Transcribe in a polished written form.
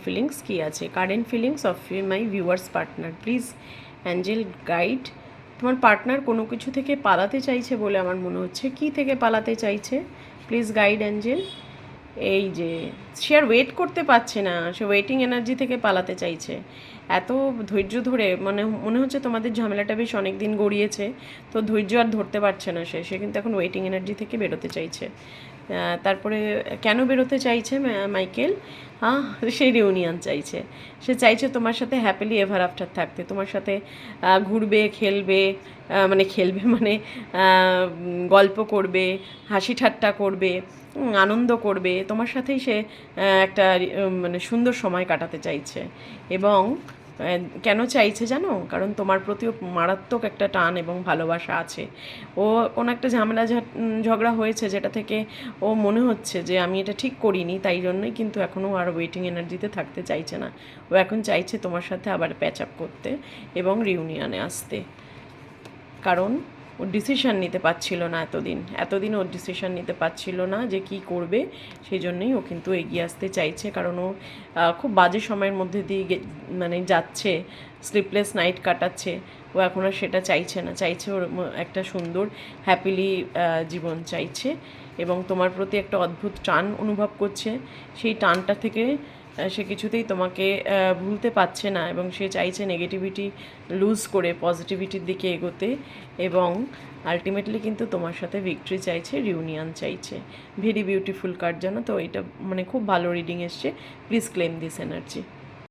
Feelings কী আছে, current feelings of my viewers partner. Please Angel guide. তোমার partner কোনো কিছু থেকে পালাতে চাইছে বলে আমার মনে হচ্ছে। কী থেকে পালাতে চাইছে? Please guide Angel. এই যে সে আর ওয়েট করতে পারছে না, সে ওয়েটিং এনার্জি থেকে পালাতে চাইছে। এত ধৈর্য ধরে মনে হচ্ছে তোমাদের ঝামেলাটা বেশ অনেক দিন গড়িয়েছে, তো ধৈর্য আর ধরতে পারছে না সে কিন্তু এখন ওয়েটিং এনার্জি থেকে বেরোতে চাইছে। তারপরে কেন বেরোতে চাইছে মাইকেল? হ্যাঁ, সে রিউনিয়ন চাইছে। সে চাইছে তোমার সাথে হ্যাপিলি এভার আফটার থাকতে, তোমার সাথে ঘুরবে, খেলবে, গল্প করবে, হাসি ঠাট্টা করবে, আনন্দ করবে, তোমার সাথেই সে একটা সুন্দর সময় কাটাতে চাইছে। এবং কেন চাইছে জানো? কারণ তোমার প্রতিও মারাত্মক একটা টান এবং ভালোবাসা আছে। ও কোনো একটা ঝামেলা ঝগড়া হয়েছে যেটা থেকে ও মনে হচ্ছে যে আমি এটা ঠিক করিনি, তাই জন্যই কিন্তু এখনও আর ওয়েটিং এনার্জিতে থাকতে চাইছে না। ও এখন চাইছে তোমার সাথে আবার প্যাচ আপ করতে এবং রিউনিয়নে আসতে। কারণ ও ডিসিশান নিতে পারছিল না এতদিন ওর ডিসিশান নিতে পারছিল না যে কি করবে, সেই জন্যই ও কিন্তু এগিয়ে আসতে চাইছে। কারণ ও খুব বাজে সময়ের মধ্যে দিয়ে যাচ্ছে, স্লিপলেস নাইট কাটাচ্ছে। ও এখন আর সেটা চাইছে না, চাইছে ওর একটা সুন্দর হ্যাপিলি জীবন চাইছে। এবং তোমার প্রতি একটা অদ্ভুত টান অনুভব করছে। সেই টানটা থেকে সে কিছুতেই তোমাকে ভুলতে পারছে না এবং সে চাইছে নেগেটিভিটি লুজ করে পজিটিভিটির দিকে এগোতে। এবং আলটিমেটলি কিন্তু তোমার সাথে ভিক্টরি চাইছে, রিউনিয়ন চাইছে। ভেরি বিউটিফুল কার্ড, জানো তো? এটা খুব ভালো রিডিং এসছে। Please claim this energy.